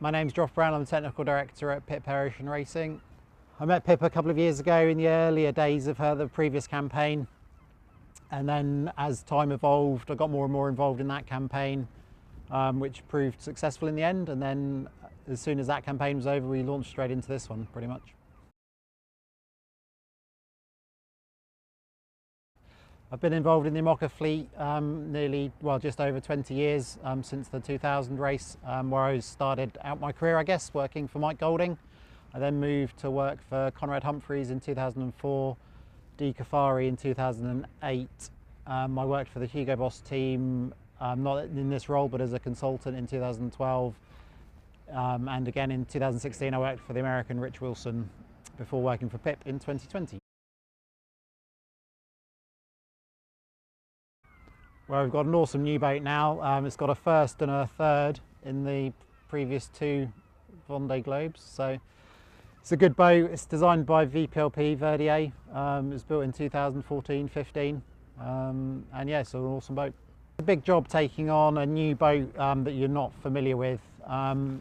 My name's Joff Brown, I'm the Technical Director at Pip Hare Racing. I met Pip a couple of years ago in the earlier days of the previous campaign, and then as time evolved I got more and more involved in that campaign, which proved successful in the end, and then as soon as that campaign was over we launched straight into this one pretty much. I've been involved in the IMOCA fleet just over 20 years, since the 2000 race, where I started out my career, I guess, working for Mike Golding. I then moved to work for Conrad Humphreys in 2004, Dee Kafari in 2008. I worked for the Hugo Boss team, not in this role, but as a consultant in 2012. And again in 2016 I worked for the American Rich Wilson before working for Pip in 2020. Well, we've got an awesome new boat now. It's got a first and a third in the previous two Vendée Globes, so it's a good boat. It's designed by VPLP Vendée. It was built in 2014-15, and yeah, it's an awesome boat. It's a big job taking on a new boat that you're not familiar with. We're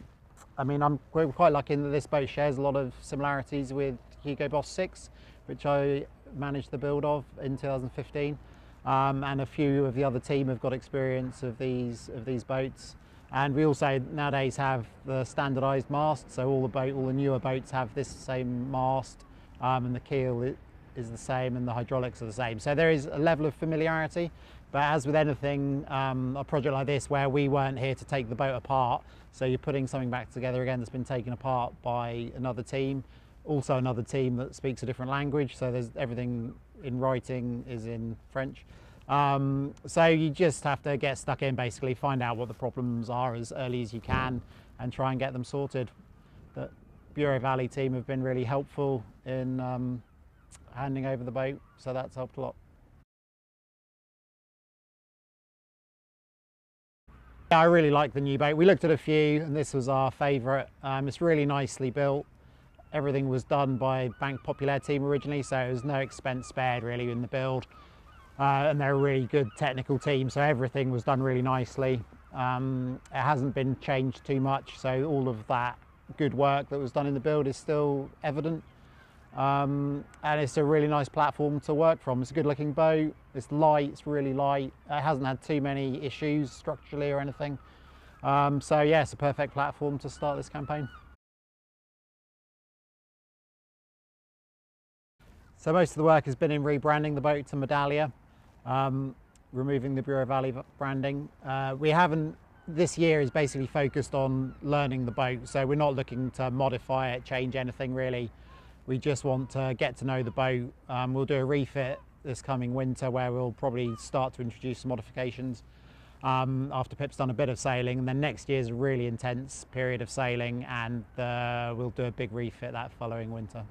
quite lucky in that this boat shares a lot of similarities with Hugo Boss 6, which I managed the build of in 2015. And a few of the other team have got experience of these boats, and we also nowadays have the standardised mast, so all the newer boats have this same mast, and the keel is the same and the hydraulics are the same, so there is a level of familiarity. But as with anything, a project like this where we weren't here to take the boat apart, so you're putting something back together again that's been taken apart by another team, also another team that speaks a different language, so there's everything in writing is in French. So you just have to get stuck in, basically find out what the problems are as early as you can and try and get them sorted. The Bureau Valley team have been really helpful in handing over the boat, so that's helped a lot. I really like the new boat. We looked at a few and this was our favourite. It's really nicely built. Everything was done by Banque Populaire team originally, so there was no expense spared really in the build. And they're a really good technical team, so everything was done really nicely. It hasn't been changed too much, so all of that good work that was done in the build is still evident. And it's a really nice platform to work from. It's a good looking boat, it's light, it's really light. It hasn't had too many issues structurally or anything. So yeah, it's a perfect platform to start this campaign. So most of the work has been in rebranding the boat to Medallia, removing the Bureau Valley branding. This year is basically focused on learning the boat, so we're not looking to modify it, change anything really. We just want to get to know the boat. We'll do a refit this coming winter where we'll probably start to introduce some modifications after Pip's done a bit of sailing, and then next year's a really intense period of sailing, and we'll do a big refit that following winter.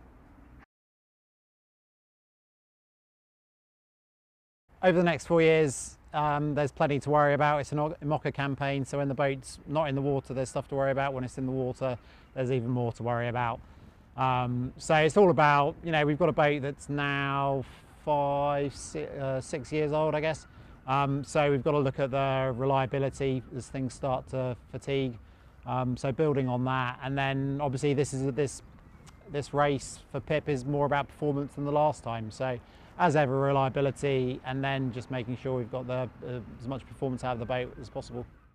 Over the next 4 years, there's plenty to worry about. It's an IMOCA campaign, so when the boat's not in the water, there's stuff to worry about. When it's in the water, there's even more to worry about. So it's all about, we've got a boat that's now 6 years old, I guess. So we've got to look at the reliability as things start to fatigue. So building on that, and then obviously this race for Pip is more about performance than the last time. So as ever, reliability, and then just making sure we've got as much performance out of the boat as possible.